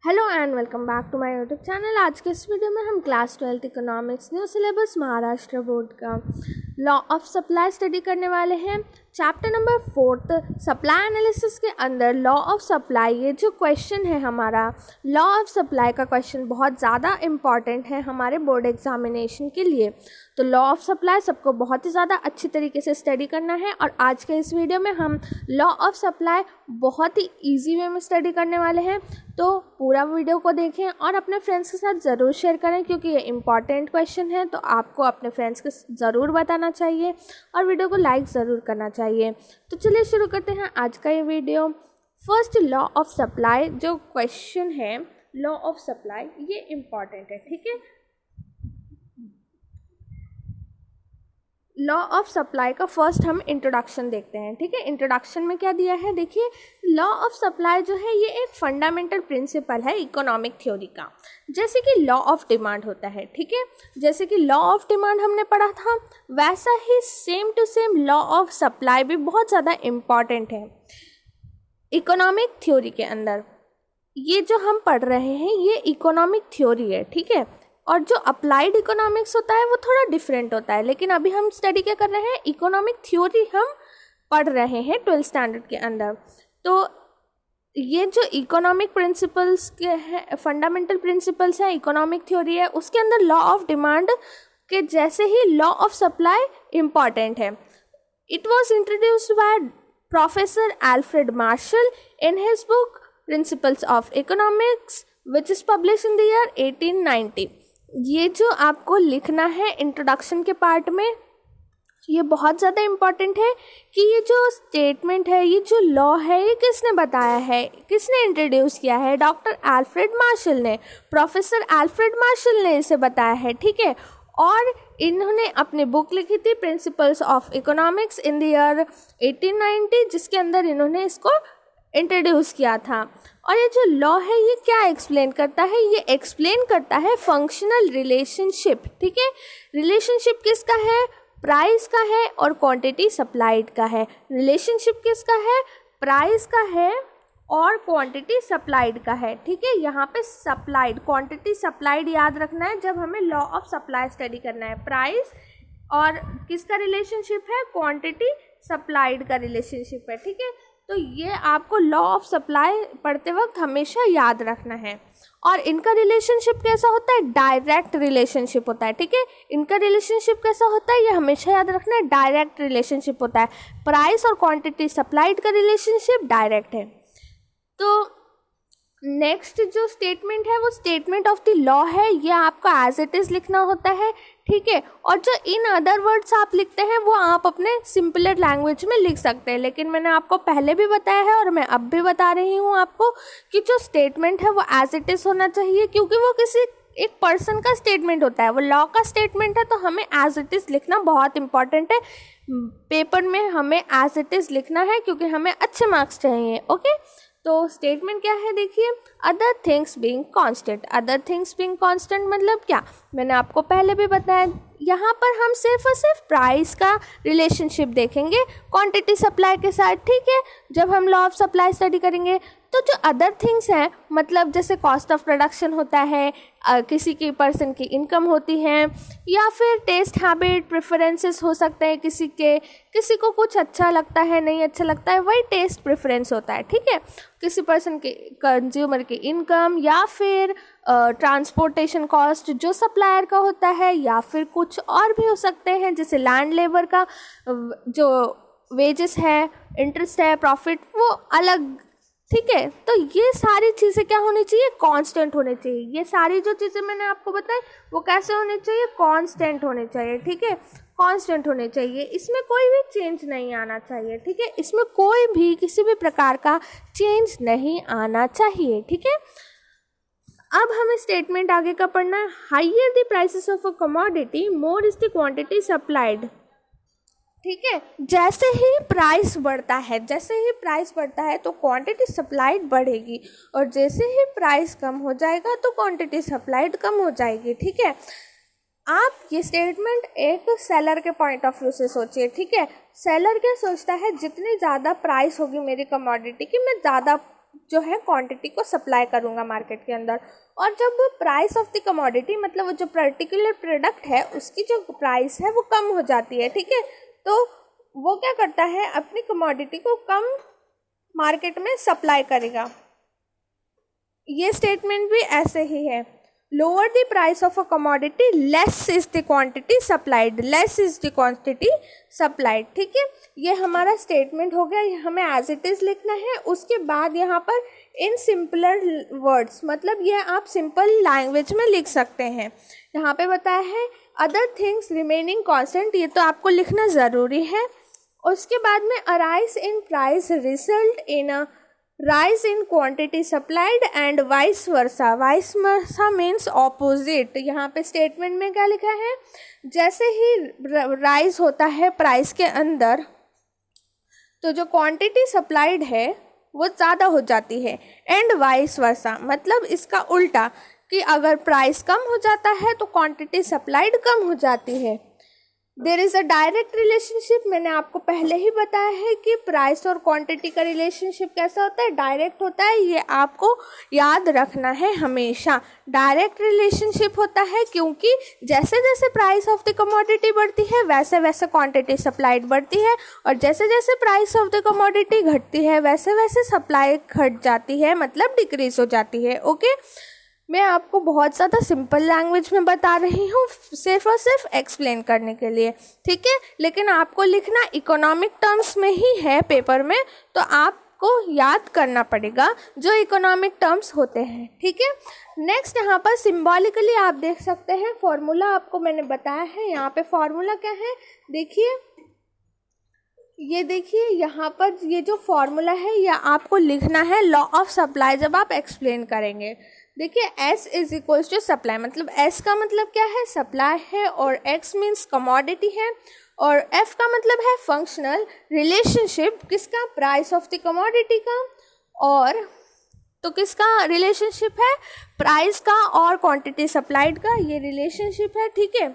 Hello and welcome back to my YouTube channel. आज के इस वीडियो में हम class 12 economics new syllabus Maharashtra board का लॉ ऑफ सप्लाई स्टडी करने वाले हैं। चैप्टर नंबर 4 सप्लाई एनालिसिस के अंदर लॉ ऑफ सप्लाई, ये जो क्वेश्चन है हमारा लॉ ऑफ सप्लाई का क्वेश्चन बहुत ज़्यादा इम्पॉर्टेंट है हमारे बोर्ड एग्जामिनेशन के लिए। तो लॉ ऑफ सप्लाई सबको बहुत ही ज़्यादा अच्छी तरीके से स्टडी करना है और आज के इस वीडियो में हम लॉ ऑफ सप्लाई बहुत ही ईजी वे में स्टडी करने वाले हैं। तो पूरा वीडियो को देखें और अपने फ्रेंड्स के साथ ज़रूर शेयर करें क्योंकि ये इम्पॉर्टेंट क्वेश्चन है, तो आपको अपने फ्रेंड्स को ज़रूर बताना चाहिए और वीडियो को लाइक ज़रूर करना चाहिए। तो चलिए शुरू करते हैं आज का ये video. First law of supply जो क्वेश्चन है लॉ ऑफ सप्लाई, ये इम्पॉर्टेंट है, ठीक है। लॉ ऑफ सप्लाई का फर्स्ट हम इंट्रोडक्शन देखते हैं, ठीक है। इंट्रोडक्शन में क्या दिया है, देखिए लॉ ऑफ सप्लाई जो है ये एक फंडामेंटल प्रिंसिपल है इकोनॉमिक थ्योरी का, जैसे कि लॉ ऑफ डिमांड होता है, ठीक है। जैसे कि लॉ ऑफ डिमांड हमने पढ़ा था, वैसा ही same to same law of supply भी बहुत ज़्यादा इम्पॉर्टेंट है इकोनॉमिक थ्योरी के अंदर। ये जो हम पढ़ रहे हैं ये इकोनॉमिक थ्योरी है, ठीक है। और जो अप्लाइड इकोनॉमिक्स होता है वो थोड़ा डिफरेंट होता है, लेकिन अभी हम स्टडी क्या कर रहे हैं, इकोनॉमिक थ्योरी हम पढ़ रहे हैं 12th स्टैंडर्ड के अंदर। तो ये जो इकोनॉमिक प्रिंसिपल्स के हैं, फंडामेंटल प्रिंसिपल्स हैं, इकोनॉमिक थ्योरी है, उसके अंदर लॉ ऑफ डिमांड के जैसे ही लॉ ऑफ सप्लाई इम्पॉर्टेंट है। It was introduced by professor Alfred Marshall in his book principles of economics which is publish in the year 1890। ये जो आपको लिखना है इंट्रोडक्शन के पार्ट में, ये बहुत ज़्यादा इम्पॉर्टेंट है कि ये जो स्टेटमेंट है, ये जो लॉ है, ये किसने बताया है, किसने इंट्रोड्यूस किया है, डॉक्टर एल्फ्रेड मार्शल ने, प्रोफेसर एल्फ्रेड मार्शल ने इसे बताया है, ठीक है। और इन्होंने अपनी बुक लिखी थी principles of economics in the year 1890, जिसके अंदर इन्होंने इसको इंट्रोड्यूस किया था। और ये जो लॉ है ये क्या एक्सप्लेन करता है, ये एक्सप्लेन करता है फंक्शनल रिलेशनशिप, ठीक है। रिलेशनशिप किसका है, प्राइस का है और क्वांटिटी सप्लाइड का है। रिलेशनशिप किसका है, प्राइस का है और क्वांटिटी सप्लाइड का है, ठीक है। यहाँ पे सप्लाइड, क्वांटिटी सप्लाइड याद रखना है जब हमें लॉ ऑफ सप्लाई स्टडी करना है। प्राइस और किसका रिलेशनशिप है, क्वांटिटी सप्लाइड का रिलेशनशिप है, ठीक है। तो ये आपको लॉ ऑफ सप्लाई पढ़ते वक्त हमेशा याद रखना है। और इनका रिलेशनशिप कैसा होता है, डायरेक्ट रिलेशनशिप होता है, ठीक है। इनका रिलेशनशिप कैसा होता है ये हमेशा याद रखना है, डायरेक्ट रिलेशनशिप होता है। प्राइस और क्वांटिटी सप्लाइड का रिलेशनशिप डायरेक्ट है। तो नेक्स्ट जो स्टेटमेंट है वो स्टेटमेंट ऑफ द लॉ है, ये आपको एज इट इज़ लिखना होता है, ठीक है। और जो इन अदर वर्ड्स आप लिखते हैं वो आप अपने सिंपलर लैंग्वेज में लिख सकते हैं, लेकिन मैंने आपको पहले भी बताया है और मैं अब भी बता रही हूँ आपको कि जो स्टेटमेंट है वो एज इट इज़ होना चाहिए, क्योंकि वो किसी एक पर्सन का स्टेटमेंट होता है, वो लॉ का स्टेटमेंट है, तो हमें एज इट इज़ लिखना बहुत इंपॉर्टेंट है। पेपर में हमें एज इट इज़ लिखना है क्योंकि हमें अच्छे मार्क्स चाहिए, ओके। तो स्टेटमेंट क्या है, देखिए, other things being constant. Other things being constant मतलब क्या, मैंने आपको पहले भी बताया। यहाँ पर हम सिर्फ और सिर्फ प्राइस का रिलेशनशिप देखेंगे क्वांटिटी सप्लाई के साथ, ठीक है, जब हम लॉ ऑफ सप्लाई स्टडी करेंगे। तो जो अदर थिंग्स हैं, मतलब जैसे कॉस्ट ऑफ प्रोडक्शन होता है, किसी की पर्सन की इनकम होती है, या फिर टेस्ट हैबिट प्रेफरेंसेस हो सकते हैं किसी को कुछ अच्छा लगता है, नहीं अच्छा लगता है, वही टेस्ट प्रेफरेंस होता है, ठीक है। किसी पर्सन के कंज्यूमर की इनकम या फिर ट्रांसपोर्टेशन कॉस्ट जो सप्लायर का होता है, या फिर कुछ और भी हो सकते हैं जैसे लैंड लेबर का जो वेजेस है, इंटरेस्ट है, प्रॉफिट, वो अलग, ठीक है। तो ये सारी चीज़ें क्या होनी चाहिए, कांस्टेंट होनी चाहिए। ये सारी जो चीज़ें मैंने आपको बताई वो कैसे होनी चाहिए, कांस्टेंट होने चाहिए, ठीक है, कांस्टेंट होने चाहिए। इसमें कोई भी चेंज नहीं आना चाहिए, ठीक है, इसमें कोई भी किसी भी प्रकार का चेंज नहीं आना चाहिए, ठीक है। अब हमें स्टेटमेंट आगे का पढ़ना है। Higher the prices of a commodity more is the quantity supplied, ठीक है। जैसे ही प्राइस बढ़ता है तो क्वांटिटी सप्लाइड बढ़ेगी, और जैसे ही प्राइस कम हो जाएगा तो क्वांटिटी सप्लाइड कम हो जाएगी, ठीक है। आप ये स्टेटमेंट एक सेलर के पॉइंट ऑफ व्यू से सोचिए, ठीक है। सेलर क्या सोचता है, जितनी ज़्यादा प्राइस होगी मेरी कमोडिटी की, मैं ज़्यादा जो है क्वांटिटी को सप्लाई करूँगा मार्केट के अंदर। और जब प्राइस ऑफ द कमोडिटी मतलब वो जो पर्टिकुलर प्रोडक्ट है उसकी जो प्राइस है वो कम हो जाती है, ठीक है, तो वो क्या करता है, अपनी कमोडिटी को कम मार्केट में सप्लाई करेगा। ये स्टेटमेंट भी ऐसे ही है, lower the price of a commodity less is the quantity supplied, less is the quantity supplied, ठीक है। ये हमारा स्टेटमेंट हो गया, ये हमें एज इट इज़ लिखना है। उसके बाद यहाँ पर इन सिंपलर वर्ड्स, मतलब ये आप सिंपल लैंग्वेज में लिख सकते हैं। यहाँ पे बताया है अदर थिंग्स रिमेनिंग कांस्टेंट, ये तो आपको लिखना ज़रूरी है। उसके बाद में arise in price result in a rise in quantity supplied and vice versa, vice versa means opposite. यहाँ पे स्टेटमेंट में क्या लिखा है, जैसे ही राइज होता है प्राइस के अंदर तो जो क्वांटिटी सप्लाइड है वो ज़्यादा हो जाती है, एंड वाइस वर्सा मतलब इसका उल्टा कि अगर प्राइस कम हो जाता है तो क्वांटिटी सप्लाइड कम हो जाती है। There is a direct relationship, मैंने आपको पहले ही बताया है कि प्राइस और क्वांटिटी का रिलेशनशिप कैसा होता है, डायरेक्ट होता है। ये आपको याद रखना है हमेशा, डायरेक्ट रिलेशनशिप होता है, क्योंकि जैसे जैसे प्राइस ऑफ द कमोडिटी बढ़ती है वैसे वैसे क्वांटिटी सप्लाइड बढ़ती है, और जैसे जैसे प्राइस ऑफ द कमोडिटी घटती है वैसे वैसे सप्लाई घट जाती है, मतलब डिक्रीज हो जाती है। ओके, मैं आपको बहुत ज़्यादा सिंपल लैंग्वेज में बता रही हूँ सिर्फ और सिर्फ एक्सप्लेन करने के लिए, ठीक है, लेकिन आपको लिखना इकोनॉमिक टर्म्स में ही है पेपर में, तो आपको याद करना पड़ेगा जो इकोनॉमिक टर्म्स होते हैं, ठीक है। नेक्स्ट यहाँ पर सिम्बॉलिकली आप देख सकते हैं फॉर्मूला, आपको मैंने बताया है। यहाँ पे फॉर्मूला क्या है, देखिए, ये देखिए यहाँ पर ये जो फॉर्मूला है ये आपको लिखना है लॉ ऑफ सप्लाई जब आप एक्सप्लेन करेंगे। देखिए S is equals to supply, मतलब S का मतलब क्या है, सप्लाई है, और X मीन्स कमोडिटी है, और F का मतलब है फंक्शनल रिलेशनशिप, किसका, प्राइस ऑफ द कमोडिटी का, और तो किसका रिलेशनशिप है, प्राइस का और क्वांटिटी सप्लाइड का ये रिलेशनशिप है, ठीक है।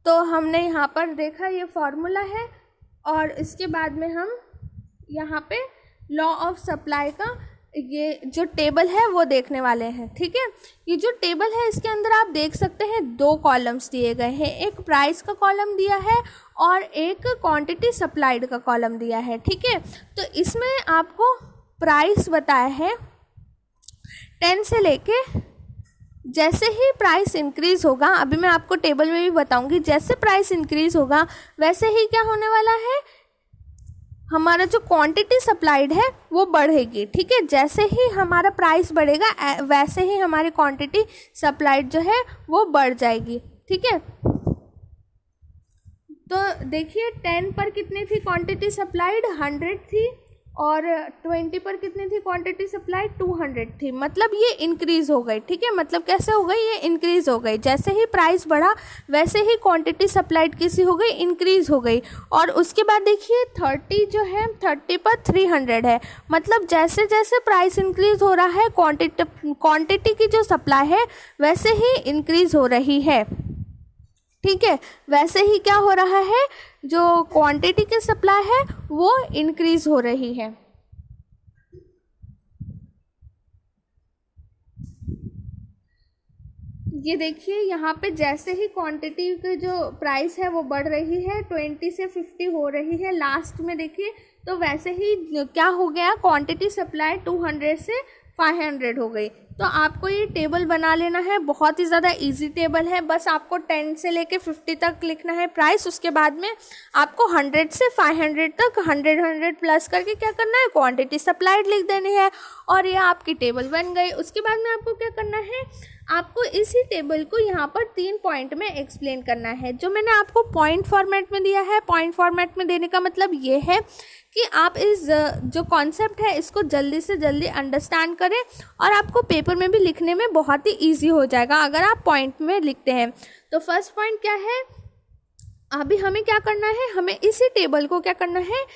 तो हमने यहाँ पर देखा ये फॉर्मूला है, और इसके बाद में हम यहाँ पे लॉ ऑफ सप्लाई का ये जो टेबल है वो देखने वाले हैं, ठीक है। ये जो टेबल है इसके अंदर आप देख सकते हैं दो कॉलम्स दिए गए हैं, एक प्राइस का कॉलम दिया है और एक क्वांटिटी सप्लाइड का कॉलम दिया है, ठीक है। तो इसमें आपको प्राइस बताया है 10 से लेके, जैसे ही प्राइस इंक्रीज़ होगा, अभी मैं आपको टेबल में भी बताऊंगी, जैसे प्राइस इंक्रीज़ होगा वैसे ही क्या होने वाला है, हमारा जो क्वांटिटी सप्लाइड है वो बढ़ेगी, ठीक है। जैसे ही हमारा प्राइस बढ़ेगा वैसे ही हमारी क्वांटिटी सप्लाइड जो है वो बढ़ जाएगी, ठीक है। तो देखिए 10 पर कितनी थी क्वांटिटी सप्लाइड, 100 थी, और 20 पर कितनी थी क्वांटिटी सप्लाई, 200 थी, मतलब ये इंक्रीज़ हो गई, ठीक है। मतलब कैसे हो गई, ये इंक्रीज़ हो गई, जैसे ही प्राइस बढ़ा वैसे ही क्वांटिटी सप्लाइड किसी हो गई, इंक्रीज़ हो गई। और उसके बाद देखिए 30 जो है, 30 पर 300 है, मतलब जैसे जैसे प्राइस इंक्रीज़ हो रहा है क्वांटिटी की जो सप्लाई है वैसे ही इंक्रीज़ हो रही है, ठीक है। वैसे ही क्या हो रहा है, जो क्वांटिटी की सप्लाई है वो इंक्रीज हो रही है। ये देखिए यहाँ पे जैसे ही क्वांटिटी की जो प्राइस है वो बढ़ रही है, 20 से 50 हो रही है लास्ट में, देखिए तो वैसे ही क्या हो गया, क्वांटिटी सप्लाई 200 से 500 हो गई। तो आपको ये टेबल बना लेना है, बहुत ही ज़्यादा इजी टेबल है, बस आपको 10 से लेके 50 तक लिखना है प्राइस, उसके बाद में आपको 100 से 500 तक 100 प्लस करके क्या करना है, क्वांटिटी सप्लाइड लिख देनी है, और ये आपकी टेबल बन गई। उसके बाद में आपको क्या करना है, आपको इसी टेबल को यहाँ पर 3 पॉइंट में एक्सप्लेन करना है, जो मैंने आपको पॉइंट फॉर्मेट में दिया है। पॉइंट फॉर्मेट में देने का मतलब ये है कि आप इस जो कॉन्सेप्ट है इसको जल्दी से जल्दी अंडरस्टैंड करें, और आपको पेपर में भी लिखने में बहुत ही ईजी हो जाएगा अगर आप पॉइंट में लिखते हैं। तो फर्स्ट पॉइंट क्या है, अभी हमें क्या करना है, हमें इसी टेबल को क्या करना है,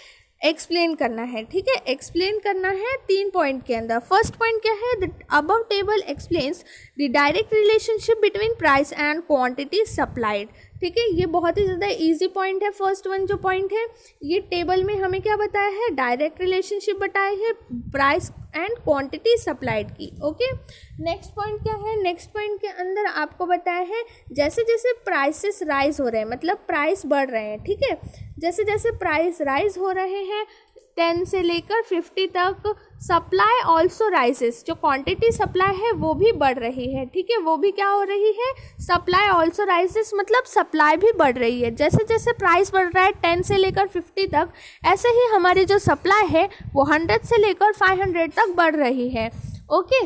एक्सप्लेन करना है, ठीक है। एक्सप्लेन करना है 3 पॉइंट के अंदर। फर्स्ट पॉइंट क्या है, the above table explains the direct relationship between price and quantity supplied, ठीक है, ये बहुत ही ज़्यादा इजी पॉइंट है। फर्स्ट वन जो पॉइंट है, ये टेबल में हमें क्या बताया है, डायरेक्ट रिलेशनशिप बताई है प्राइस एंड क्वांटिटी सप्लाइड की। ओके, नेक्स्ट पॉइंट क्या है, नेक्स्ट पॉइंट के अंदर आपको बताया है जैसे जैसे प्राइसेस राइज हो रहे हैं, मतलब प्राइस बढ़ रहे हैं, ठीक है, जैसे जैसे प्राइस राइज हो रहे हैं 10 से लेकर 50 तक, सप्लाई ऑल्सो राइजेस, जो क्वांटिटी सप्लाई है वो भी बढ़ रही है, ठीक है, वो भी क्या हो रही है, सप्लाई ऑल्सो राइजेस, मतलब सप्लाई भी बढ़ रही है। जैसे जैसे प्राइस बढ़ रहा है 10 से लेकर 50 तक, ऐसे ही हमारी जो सप्लाई है वो 100 से लेकर 500 तक बढ़ रही है। Okay,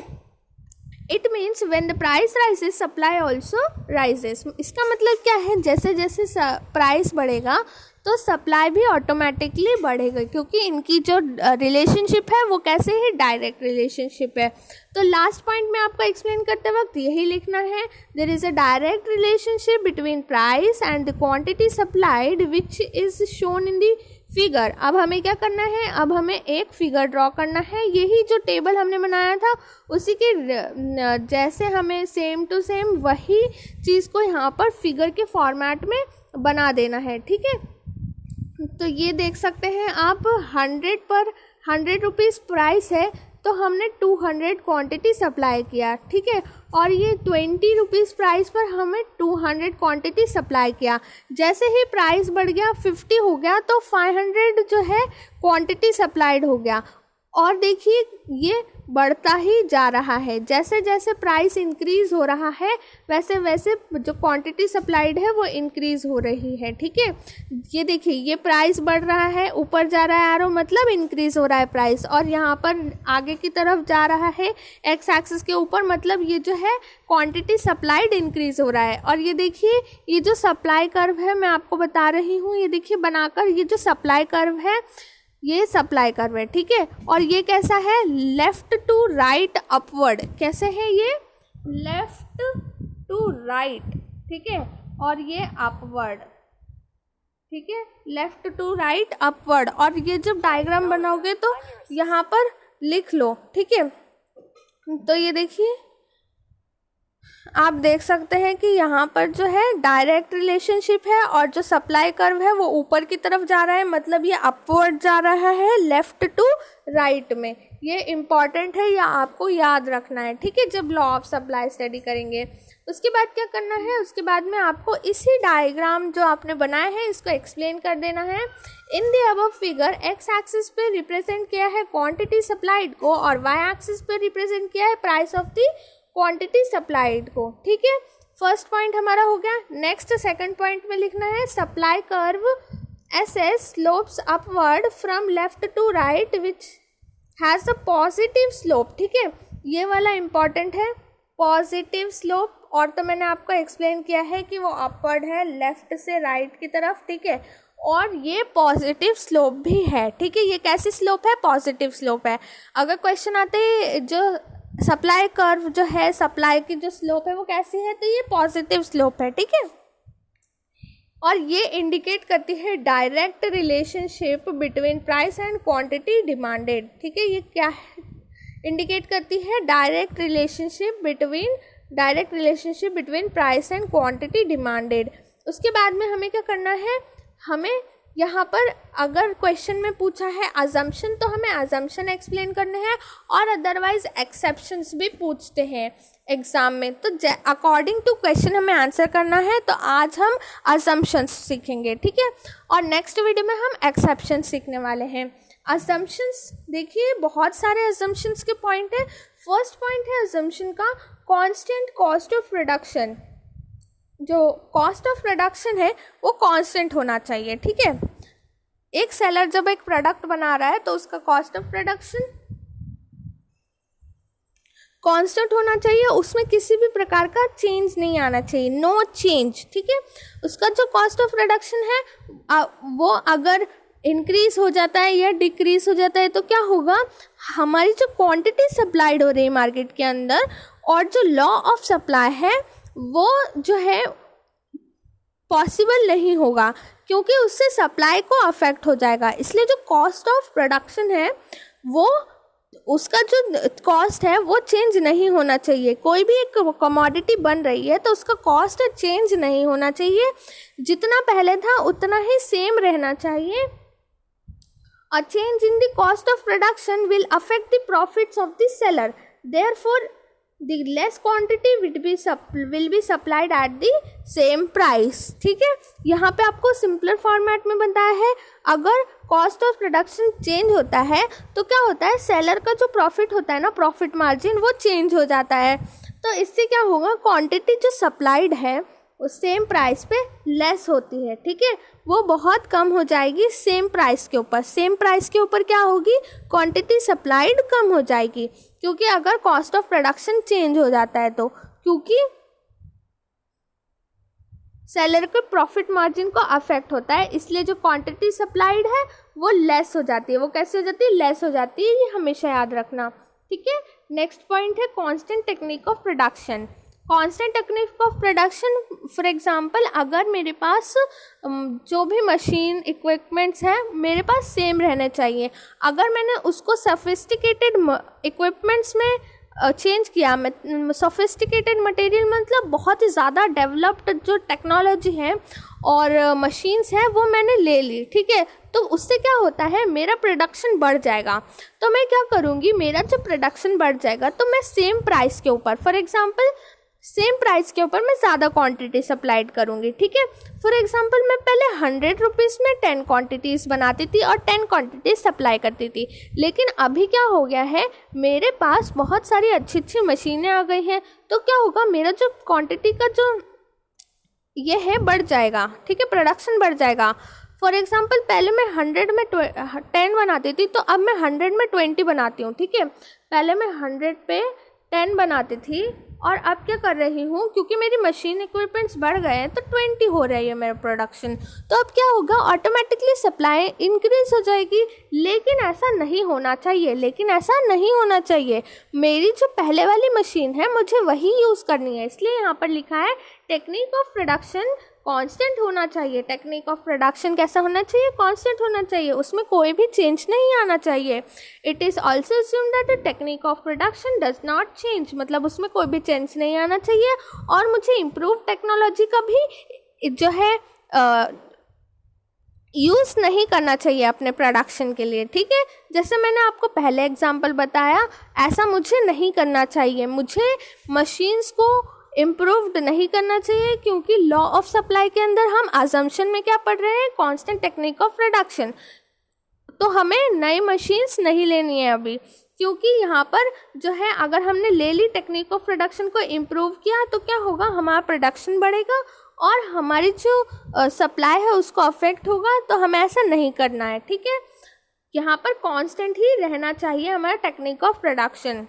it means when the price rises supply also rises. इसका मतलब क्या है, जैसे जैसे प्राइस बढ़ेगा तो सप्लाई भी ऑटोमेटिकली बढ़ेगा, क्योंकि इनकी जो रिलेशनशिप है वो कैसे है, डायरेक्ट रिलेशनशिप है। तो लास्ट पॉइंट में आपको एक्सप्लेन करते वक्त यही लिखना है, there is a direct relationship between price and the quantity supplied which is shown in the figure. अब हमें क्या करना है, अब हमें एक फिगर ड्रॉ करना है, यही जो टेबल हमने बनाया था उसी के जैसे हमें सेम टू सेम वही चीज़ को यहाँ पर फिगर के फॉर्मेट में बना देना है, ठीक है। तो ये देख सकते हैं आप 100 पर 100 रुपीज़ प्राइस है, तो हमने 200 क्वांटिटी सप्लाई किया, ठीक है, और ये 20 रुपीज़ प्राइस पर हमें 200 क्वांटिटी सप्लाई किया। जैसे ही प्राइस बढ़ गया 50 हो गया तो 500 जो है क्वांटिटी सप्लाइड हो गया, और देखिए ये बढ़ता ही जा रहा है, जैसे जैसे प्राइस इंक्रीज़ हो रहा है वैसे वैसे जो क्वांटिटी सप्लाइड है वो इंक्रीज़ हो रही है, ठीक है। ये देखिए ये प्राइस बढ़ रहा है, ऊपर जा रहा है एरो, मतलब इंक्रीज़ हो रहा है प्राइस, और यहाँ पर आगे की तरफ जा रहा है एक्स एक्सिस के ऊपर, मतलब ये जो है क्वांटिटी सप्लाइड इंक्रीज़ हो रहा है। और ये देखिए ये जो सप्लाई कर्व है मैं आपको बता रही हूँ, ये देखिए बनाकर, ये जो सप्लाई कर्व है ये सप्लाई कर्व है, ठीक है, और ये कैसा है, लेफ्ट टू राइट अपवर्ड, कैसे है ये, लेफ्ट टू राइट, ठीक है, और ये अपवर्ड, ठीक है, लेफ्ट टू राइट अपवर्ड। और ये जब डायग्राम बनाओगे तो यहाँ पर लिख लो, ठीक है। तो ये देखिए आप देख सकते हैं कि यहाँ पर जो है डायरेक्ट रिलेशनशिप है, और जो सप्लाई कर्व है वो ऊपर की तरफ जा रहा है, मतलब ये अपवर्ड जा रहा है लेफ्ट टू राइट में। ये इम्पॉर्टेंट है, या आपको याद रखना है, ठीक है, जब लॉ ऑफ सप्लाई स्टडी करेंगे। उसके बाद क्या करना है, उसके बाद में आपको इसी डायग्राम जो आपने बनाए हैं इसको एक्सप्लेन कर देना है। In the above figure x axis पे रिप्रेजेंट किया है क्वांटिटी सप्लाइड को, और वाई एक्सिस पे रिप्रेजेंट किया है price of the quantity supplied को, ठीक है। फर्स्ट पॉइंट हमारा हो गया। नेक्स्ट सेकंड पॉइंट में लिखना है supply curve S S slopes upward from left to right which has a positive slope, ठीक है, ये वाला इम्पॉर्टेंट है, पॉजिटिव स्लोप। और तो मैंने आपको एक्सप्लेन किया है कि वो अपवर्ड है लेफ्ट से राइट की तरफ, ठीक है, और ये पॉजिटिव स्लोप भी है, ठीक है। ये कैसी स्लोप है, पॉजिटिव स्लोप है। अगर क्वेश्चन आते हैं जो सप्लाई कर्व जो है, सप्लाई की जो स्लोप है वो कैसी है, तो ये पॉजिटिव स्लोप है, ठीक है। और ये इंडिकेट करती है direct relationship between price and quantity demanded, ठीक है। ये क्या है, इंडिकेट करती है direct relationship between price and quantity demanded. उसके बाद में हमें क्या करना है, हमें यहाँ पर अगर क्वेश्चन में पूछा है अजम्पशन तो हमें अजम्पशन एक्सप्लेन करने हैं, और अदरवाइज एक्सेप्शंस भी पूछते हैं एग्ज़ाम में, तो अकॉर्डिंग टू क्वेश्चन हमें आंसर करना है। तो आज हम अजम्पशंस सीखेंगे, ठीक है, और नेक्स्ट वीडियो में हम एक्सेप्शन सीखने वाले हैं। अजम्पशंस देखिए बहुत सारे अजम्पशंस के पॉइंट है। फर्स्ट पॉइंट है अजम्पशन का, कांस्टेंट कॉस्ट ऑफ प्रोडक्शन, जो कॉस्ट ऑफ प्रोडक्शन है वो कांस्टेंट होना चाहिए, ठीक है। एक सेलर जब एक प्रोडक्ट बना रहा है तो उसका कॉस्ट ऑफ प्रोडक्शन कांस्टेंट होना चाहिए, उसमें किसी भी प्रकार का चेंज नहीं आना चाहिए, नो चेंज, ठीक है। उसका जो कॉस्ट ऑफ प्रोडक्शन है वो अगर इंक्रीज हो जाता है या डिक्रीज हो जाता है तो क्या होगा, हमारी जो क्वांटिटी सप्लाइड हो रही है मार्केट के अंदर और जो लॉ ऑफ सप्लाई है वो जो है पॉसिबल नहीं होगा, क्योंकि उससे सप्लाई को अफेक्ट हो जाएगा। इसलिए जो कॉस्ट ऑफ प्रोडक्शन है वो उसका जो कॉस्ट है वो चेंज नहीं होना चाहिए। कोई भी एक कमोडिटी बन रही है तो उसका कॉस्ट चेंज नहीं होना चाहिए, जितना पहले था उतना ही सेम रहना चाहिए। A change in the cost of production will affect the profits of the seller. Therefore, the less quantity will be supplied at the same price. ठीक है, यहाँ पे आपको सिंपलर फॉर्मेट में बताया है, अगर कॉस्ट ऑफ प्रोडक्शन चेंज होता है तो क्या होता है, सेलर का जो प्रॉफिट होता है ना, प्रॉफिट मार्जिन, वो चेंज हो जाता है। तो इससे क्या होगा, क्वांटिटी जो सप्लाइड है वो सेम प्राइस पे लेस होती है। ठीक है, वो बहुत कम हो जाएगी सेम प्राइस के ऊपर। सेम प्राइस के ऊपर क्या होगी, क्वांटिटी सप्लाइड कम हो जाएगी, क्योंकि अगर कॉस्ट ऑफ प्रोडक्शन चेंज हो जाता है तो, क्योंकि सेलर के प्रॉफिट मार्जिन को अफेक्ट होता है, इसलिए जो क्वांटिटी सप्लाइड है वो लेस हो जाती है। वो कैसे हो जाती है, लेस हो जाती है, ये हमेशा याद रखना। ठीक है, नेक्स्ट पॉइंट है constant technique of production. Constant technique of production, for example अगर मेरे पास जो भी मशीन इक्विपमेंट्स हैं मेरे पास सेम रहने चाहिए। अगर मैंने उसको सोफिस्टिकेटेड इक्विपमेंट्स में चेंज किया, सोफिस्टिकेटेड मटेरियल मतलब बहुत ही ज़्यादा डेवलप्ड जो टेक्नोलॉजी है और मशीन्स हैं वो मैंने ले ली, ठीक है, तो उससे क्या होता है, मेरा प्रोडक्शन बढ़ जाएगा। तो मैं क्या करूँगी, मेरा जब प्रोडक्शन बढ़ जाएगा तो मैं सेम प्राइस के ऊपर, फॉर एग्जांपल सेम प्राइस के ऊपर मैं ज़्यादा क्वांटिटी सप्लाइड करूँगी। ठीक है, फॉर एग्जांपल मैं पहले 100 रुपीज़ में 10 क्वांटिटीज़ बनाती थी और 10 क्वांटिटीज़ सप्लाई करती थी, लेकिन अभी क्या हो गया है, मेरे पास बहुत सारी अच्छी अच्छी मशीनें आ गई हैं, तो क्या होगा, मेरा जो क्वांटिटी का जो ये है बढ़ जाएगा। ठीक है, प्रोडक्शन बढ़ जाएगा। फॉर एग्जांपल पहले मैं 100 में 10 बनाती थी, तो अब मैं 100 में 20 बनाती हूँ। ठीक है, पहले मैं 100 पे 10 बनाती थी और अब क्या कर रही हूँ, क्योंकि मेरी मशीन इक्विपमेंट्स बढ़ गए हैं तो 20 हो रही है मेरा प्रोडक्शन। तो अब क्या होगा, ऑटोमेटिकली सप्लाई इंक्रीज हो जाएगी। लेकिन ऐसा नहीं होना चाहिए, मेरी जो पहले वाली मशीन है मुझे वही यूज़ करनी है, इसलिए यहाँ पर लिखा है टेक्निक ऑफ प्रोडक्शन कांस्टेंट होना चाहिए। टेक्निक ऑफ प्रोडक्शन कैसा होना चाहिए, कांस्टेंट होना चाहिए, उसमें कोई भी चेंज नहीं आना चाहिए। It is also assumed that the technique of production does not change, मतलब उसमें कोई भी चेंज नहीं आना चाहिए। और मुझे इम्प्रूव टेक्नोलॉजी का भी जो है यूज़ नहीं करना चाहिए अपने प्रोडक्शन के लिए। ठीक है, जैसे मैंने आपको पहले एग्जांपल बताया, ऐसा मुझे नहीं करना चाहिए। मुझे मशीन्स को इम्प्रूव्ड नहीं करना चाहिए, क्योंकि लॉ ऑफ सप्लाई के अंदर हम अजम्पशन में क्या पढ़ रहे हैं, कांस्टेंट टेक्निक ऑफ प्रोडक्शन। तो हमें नई मशीन्स नहीं लेनी है अभी, क्योंकि यहाँ पर जो है अगर हमने ले ली टेक्निक ऑफ प्रोडक्शन को इम्प्रूव किया तो क्या होगा, हमारा प्रोडक्शन बढ़ेगा और हमारी जो सप्लाई है उसको अफेक्ट होगा। तो हमें ऐसा नहीं करना है। ठीक है, यहाँ पर कांस्टेंट ही रहना चाहिए हमारा टेक्निक ऑफ प्रोडक्शन।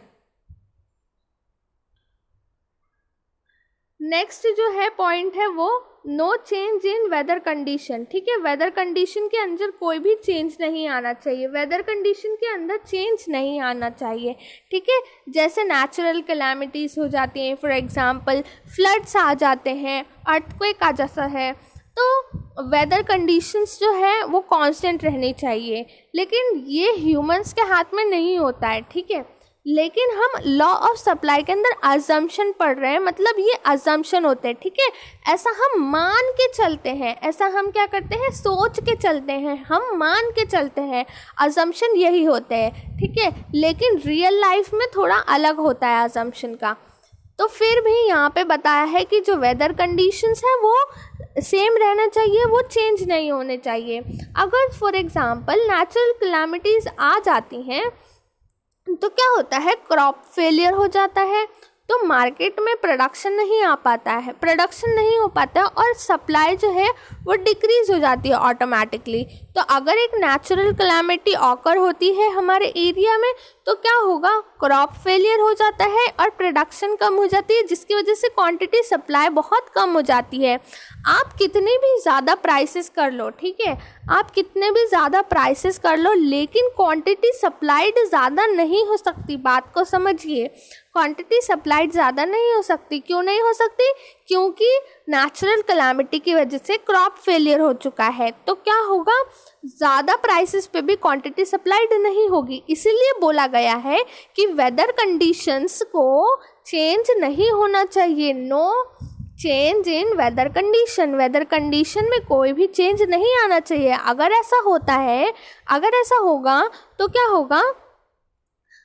नेक्स्ट जो है पॉइंट है वो no change in weather condition. ठीक है, वेदर कंडीशन के अंदर कोई भी चेंज नहीं आना चाहिए, वेदर कंडीशन के अंदर चेंज नहीं आना चाहिए। ठीक है, जैसे नेचुरल कैलामिटीज़ हो जाती हैं, फॉर एग्जांपल फ्लड्स आ जाते हैं, अर्थक्वेक आ जाता है, तो वेदर कंडीशंस जो है वो कांस्टेंट रहनी चाहिए। लेकिन ये ह्यूमंस के हाथ में नहीं होता है। ठीक है, लेकिन हम लॉ ऑफ सप्लाई के अंदर अजम्पशन पढ़ रहे हैं, मतलब ये अजम्पशन होते हैं। ठीक है, ऐसा हम मान के चलते हैं, ऐसा हम क्या करते हैं, सोच के चलते हैं, हम मान के चलते हैं, अजम्पशन यही होते हैं। ठीक है, लेकिन रियल लाइफ में थोड़ा अलग होता है अजम्पशन का। तो फिर भी यहाँ पे बताया है कि जो वेदर कंडीशंस हैं वो सेम रहना चाहिए, वो चेंज नहीं होने चाहिए। अगर फॉर एग्जांपल नेचुरल कैलामिटीज़ आ जाती हैं तो क्या होता है, क्रॉप फेलियर हो जाता है, तो मार्केट में प्रोडक्शन नहीं आ पाता है, प्रोडक्शन नहीं हो पाता है और सप्लाई जो है वो डिक्रीज़ हो जाती है ऑटोमेटिकली। तो अगर एक नेचुरल कैलामिटी ऑकर होती है हमारे एरिया में तो क्या होगा, क्रॉप फेलियर हो जाता है और प्रोडक्शन कम हो जाती है, जिसकी वजह से क्वांटिटी सप्लाई बहुत कम हो जाती है। आप कितने भी ज़्यादा प्राइसेस कर लो, ठीक है, आप कितने भी ज़्यादा प्राइसेस कर लो, लेकिन क्वांटिटी सप्लाइड ज़्यादा नहीं हो सकती। बात को समझिए, क्वांटिटी सप्लाइड ज़्यादा नहीं हो सकती। क्यों नहीं हो सकती, क्योंकि नेचुरल कैलामिटी की वजह से क्रॉप फेलियर हो चुका है, तो क्या होगा, ज़्यादा प्राइसेस पे भी क्वांटिटी सप्लाइड नहीं होगी। इसीलिए बोला गया है कि वेदर कंडीशंस को चेंज नहीं होना चाहिए, no change in weather condition. Weather condition में कोई भी चेंज नहीं आना चाहिए। अगर ऐसा होता है, अगर ऐसा होगा तो क्या होगा,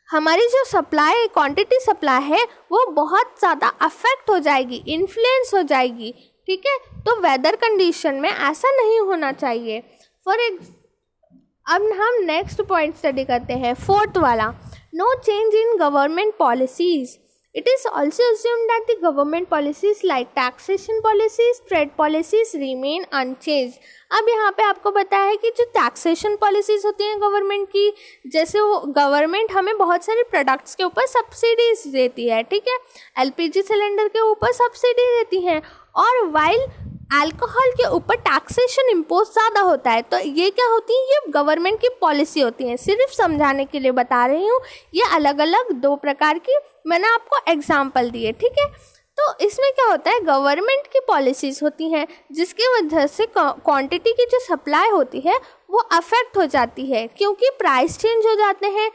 हमारी जो सप्लाई, क्वांटिटी सप्लाई है वो बहुत ज़्यादा अफेक्ट हो जाएगी, इन्फ्लुएंस हो जाएगी, ठीक है। तो वेदर कंडीशन में ऐसा नहीं होना चाहिए। अब हम नेक्स्ट पॉइंट स्टडी करते हैं, फोर्थ वाला, no change in government policies. It is also assumed that the government policies like taxation policies, trade policies remain unchanged. अब यहाँ पे आपको पता है कि जो टैक्सेशन पॉलिसीज़ होती हैं गवर्नमेंट की, जैसे वो गवर्नमेंट हमें बहुत सारे प्रोडक्ट्स के ऊपर सब्सिडीज देती है, ठीक है, एलपीजी सिलेंडर के ऊपर सब्सिडी देती हैं, और वाइल अल्कोहल के ऊपर टैक्सेशन इम्पोज ज़्यादा होता है। तो ये क्या होती है, ये गवर्नमेंट की पॉलिसी होती है। सिर्फ समझाने के लिए बता रही हूँ, ये अलग अलग दो प्रकार की मैंने आपको एग्जाम्पल दिए, ठीक है। तो इसमें क्या होता है, गवर्नमेंट की पॉलिसीज़ होती हैं जिसकी वजह से क्वांटिटी की जो सप्लाई होती है वो अफेक्ट हो जाती है, क्योंकि प्राइस चेंज हो जाते हैं।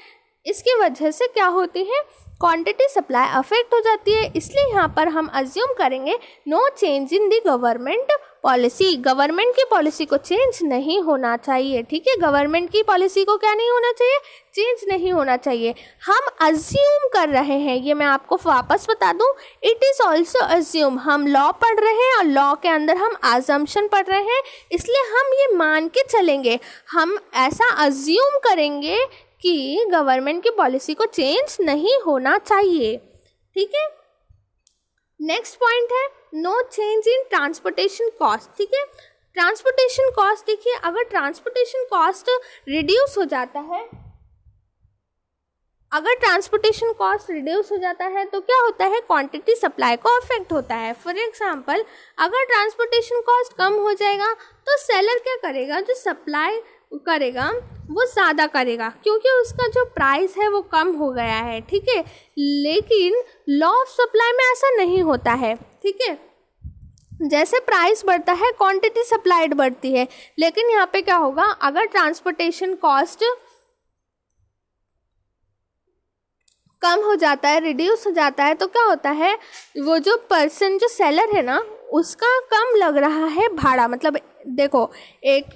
इसकी वजह से क्या होती है, क्वांटिटी सप्लाई अफेक्ट हो जाती है। इसलिए यहाँ पर हम अज्यूम करेंगे no change in the government policy. Government की पॉलिसी को चेंज नहीं होना चाहिए, ठीक है। गवर्नमेंट की पॉलिसी को क्या नहीं होना चाहिए, चेंज नहीं होना चाहिए। हम अज्यूम कर रहे हैं, ये मैं आपको वापस बता दूं, इट इज़ ऑल्सो अज्यूम। हम लॉ पढ़ रहे हैं और लॉ के अंदर हम अजम्पशन पढ़ रहे हैं, इसलिए हम ये मान के चलेंगे, हम ऐसा अज्यूम करेंगे कि गवर्नमेंट की पॉलिसी को चेंज नहीं होना चाहिए, ठीक है। नेक्स्ट पॉइंट है no change in transportation cost, ठीक है। ट्रांसपोर्टेशन कॉस्ट देखिए, अगर ट्रांसपोर्टेशन कॉस्ट रिड्यूस हो जाता है, अगर ट्रांसपोर्टेशन कॉस्ट रिड्यूस हो जाता है तो क्या होता है, क्वांटिटी सप्लाई को अफेक्ट होता है। फॉर एग्जांपल, अगर ट्रांसपोर्टेशन कॉस्ट कम हो जाएगा तो सेलर क्या करेगा, जो सप्लाई करेगा वो ज़्यादा करेगा, क्योंकि उसका जो प्राइस है वो कम हो गया है, ठीक है। लेकिन लॉ ऑफ सप्लाई में ऐसा नहीं होता है, ठीक है। जैसे प्राइस बढ़ता है क्वांटिटी सप्लाइड बढ़ती है, लेकिन यहाँ पे क्या होगा, अगर ट्रांसपोर्टेशन कॉस्ट कम हो जाता है, रिड्यूस हो जाता है, तो क्या होता है, वो जो पर्सन, जो सेलर है ना, उसका कम लग रहा है भाड़ा। मतलब देखो, एक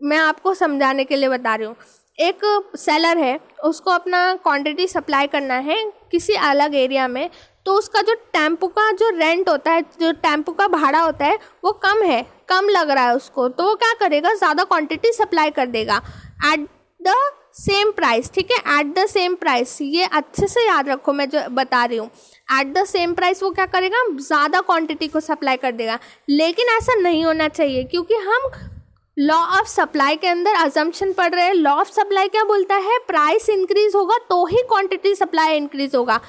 मैं आपको समझाने के लिए बता रही हूँ, एक सेलर है, उसको अपना क्वांटिटी सप्लाई करना है किसी अलग एरिया में, तो उसका जो टेम्पो का जो रेंट होता है, जो टेम्पो का भाड़ा होता है वो कम है, कम लग रहा है उसको, तो वो क्या करेगा, ज़्यादा क्वांटिटी सप्लाई कर देगा एट द सेम प्राइस, ठीक है, एट द सेम प्राइस। ये अच्छे से याद रखो, मैं जो बता रही हूँ, एट द सेम प्राइस वो क्या करेगा, ज़्यादा क्वांटिटी को सप्लाई कर देगा। लेकिन ऐसा नहीं होना चाहिए, क्योंकि हम लॉ ऑफ सप्लाई के अंदर अजम्पशन पढ़ रहे हैं। लॉ ऑफ सप्लाई क्या बोलता है, प्राइस इंक्रीज होगा तो ही क्वांटिटी सप्लाई इंक्रीज होगा।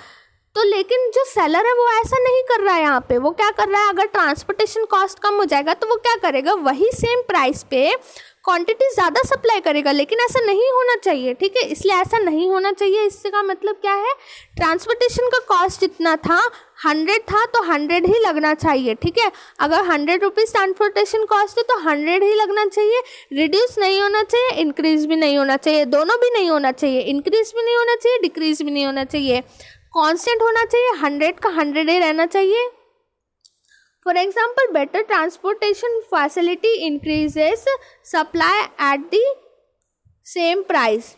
तो लेकिन जो सेलर है वो ऐसा नहीं कर रहा है, यहाँ पे वो क्या कर रहा है, अगर ट्रांसपोर्टेशन कॉस्ट कम हो जाएगा तो वो क्या करेगा, वही सेम प्राइस पे क्वांटिटी ज़्यादा सप्लाई करेगा। लेकिन ऐसा नहीं होना चाहिए, ठीक है, इसलिए ऐसा नहीं होना चाहिए। इससे का मतलब क्या है, ट्रांसपोर्टेशन का कॉस्ट जितना था 100 था तो 100 ही लगना चाहिए, ठीक है। अगर 100 रुपीज़ ट्रांसपोर्टेशन कॉस्ट है तो 100 ही लगना चाहिए, रिड्यूस नहीं होना चाहिए, इंक्रीज भी नहीं होना चाहिए, दोनों भी नहीं होना चाहिए, इंक्रीज भी नहीं होना चाहिए, डिक्रीज भी नहीं होना चाहिए, कांस्टेंट होना चाहिए, 100 का 100 ही रहना चाहिए। For example, better transportation facility increases supply at the same price,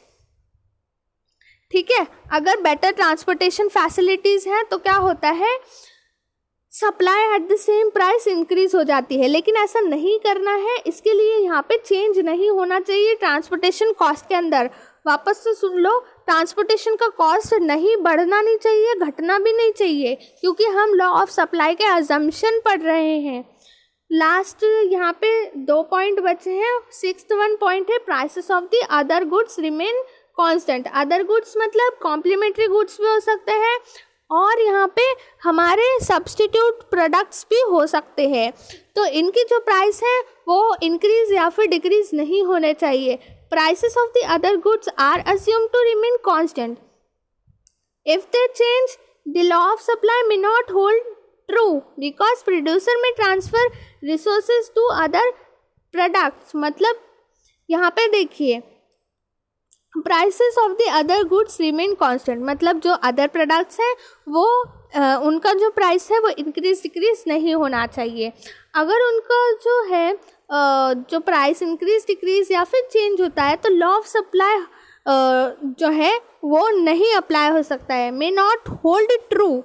ठीक है। अगर बेटर ट्रांसपोर्टेशन फैसिलिटीज़ हैं तो क्या होता है, supply at the same price increase हो जाती है। लेकिन ऐसा नहीं करना है, इसके लिए यहाँ पे चेंज नहीं होना चाहिए ट्रांसपोर्टेशन कॉस्ट के अंदर। वापस से सुन लो, ट्रांसपोर्टेशन का कॉस्ट नहीं बढ़ना नहीं चाहिए, घटना भी नहीं चाहिए, क्योंकि हम लॉ ऑफ सप्लाई के अजम्पशन पढ़ रहे हैं। लास्ट यहाँ पे 2 पॉइंट बचे हैं। 6th वन पॉइंट है, prices of the other goods remain constant. Other goods मतलब कॉम्प्लीमेंट्री गुड्स भी हो सकते हैं, और यहाँ पे हमारे सब्स्टिट्यूट प्रोडक्ट्स भी हो सकते हैं। तो इनकी जो प्राइस है वो इंक्रीज या फिर डिक्रीज नहीं होने चाहिए। Prices of the other goods are assumed to remain constant. If they change, the law of supply may not hold true because producer may transfer resources to other products, मतलब यहाँ पे देखिए prices of the other goods remain constant, मतलब जो other products हैं वो उनका जो प्राइस है वो इंक्रीज डिक्रीज नहीं होना चाहिए। अगर उनका जो है जो प्राइस इंक्रीज डिक्रीज या फिर चेंज होता है तो लॉ ऑफ सप्लाई जो है वो नहीं अप्लाई हो सकता है, मे नॉट होल्ड ट्रू,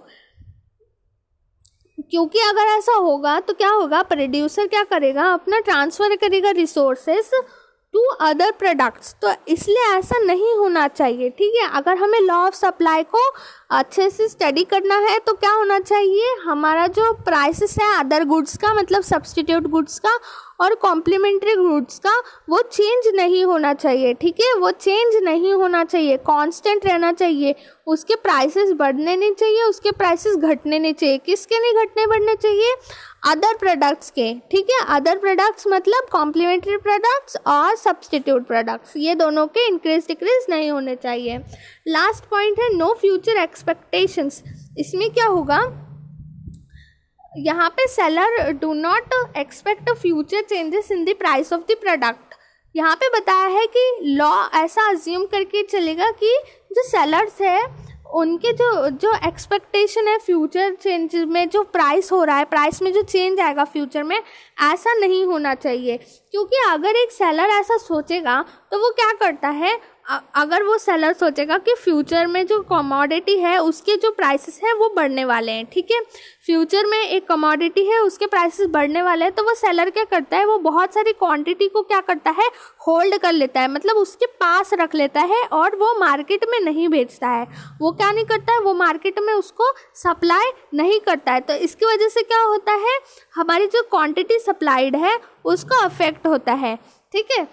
क्योंकि अगर ऐसा होगा तो क्या होगा, प्रोड्यूसर क्या करेगा, अपना ट्रांसफ़र करेगा रिसोर्सेस टू अदर प्रोडक्ट्स, तो इसलिए ऐसा नहीं होना चाहिए। ठीक है, अगर हमें लॉ ऑफ सप्लाई को अच्छे से स्टडी करना है तो क्या होना चाहिए, हमारा जो प्राइसेस है अदर गुड्स का, मतलब सब्सटीट्यूट गुड्स का और कॉम्प्लीमेंट्री गुड्स का, वो चेंज नहीं होना चाहिए। ठीक है, वो चेंज नहीं होना चाहिए, कांस्टेंट रहना चाहिए, उसके प्राइसेस बढ़ने नहीं चाहिए, उसके प्राइसेस घटने नहीं चाहिए। किसके नहीं घटने बढ़ने चाहिए, अदर प्रोडक्ट्स के। ठीक है, अदर प्रोडक्ट्स मतलब कॉम्प्लीमेंट्री प्रोडक्ट्स और सब्सटीट्यूट प्रोडक्ट्स, ये दोनों के इंक्रीज डिक्रीज नहीं होने चाहिए। लास्ट पॉइंट है नो फ्यूचर एक्सपेक्टेशंस। इसमें क्या होगा, यहाँ पे seller do not expect future changes in the price of the product. यहाँ पे बताया है कि लॉ ऐसा अज्यूम करके चलेगा कि जो सेलर्स है उनके जो एक्सपेक्टेशन है फ्यूचर चेंज में, जो प्राइस हो रहा है, प्राइस में जो चेंज आएगा फ्यूचर में, ऐसा नहीं होना चाहिए। क्योंकि अगर एक सेलर ऐसा सोचेगा तो वो क्या करता है, अगर वो सेलर सोचेगा कि फ्यूचर में जो कमोडिटी है उसके जो प्राइसेस हैं वो बढ़ने वाले हैं, ठीक है, फ्यूचर में एक कमोडिटी है उसके प्राइसेस बढ़ने वाले हैं, तो वो सेलर क्या करता है, वो बहुत सारी क्वांटिटी को क्या करता है, होल्ड कर लेता है, मतलब उसके पास रख लेता है और वो मार्केट में नहीं बेचता है। वो क्या नहीं करता है, वो मार्केट में उसको सप्लाई नहीं करता है। तो इसकी वजह से क्या होता है, हमारी जो क्वांटिटी सप्लाइड है उसका अफेक्ट होता है। ठीक है,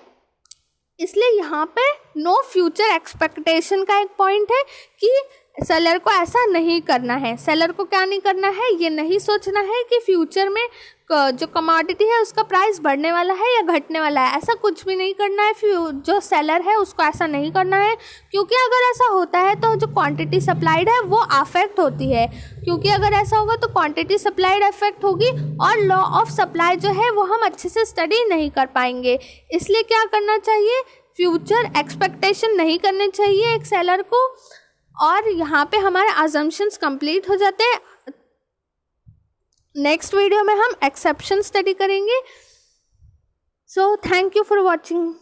इसलिए यहाँ पे नो फ्यूचर एक्सपेक्टेशन का एक पॉइंट है कि सेलर को ऐसा नहीं करना है। सेलर को क्या नहीं करना है, ये नहीं सोचना है कि फ्यूचर में जो कमोडिटी है उसका प्राइस बढ़ने वाला है या घटने वाला है, ऐसा कुछ भी नहीं करना है। जो सेलर है उसको ऐसा नहीं करना है, क्योंकि अगर ऐसा होता है तो जो क्वांटिटी सप्लाइड है वो अफेक्ट होती है, क्योंकि अगर ऐसा होगा तो क्वांटिटी सप्लाइड अफेक्ट होगी और लॉ ऑफ सप्लाई जो है वो हम अच्छे से स्टडी नहीं कर पाएंगे। इसलिए क्या करना चाहिए, फ्यूचर एक्सपेक्टेशन नहीं करने चाहिए एक सेलर को, और यहाँ पे हमारे अजम्पशंस कंप्लीट हो जाते हैं। नेक्स्ट वीडियो में हम एक्सेप्शन स्टडी करेंगे। So thank you for watching.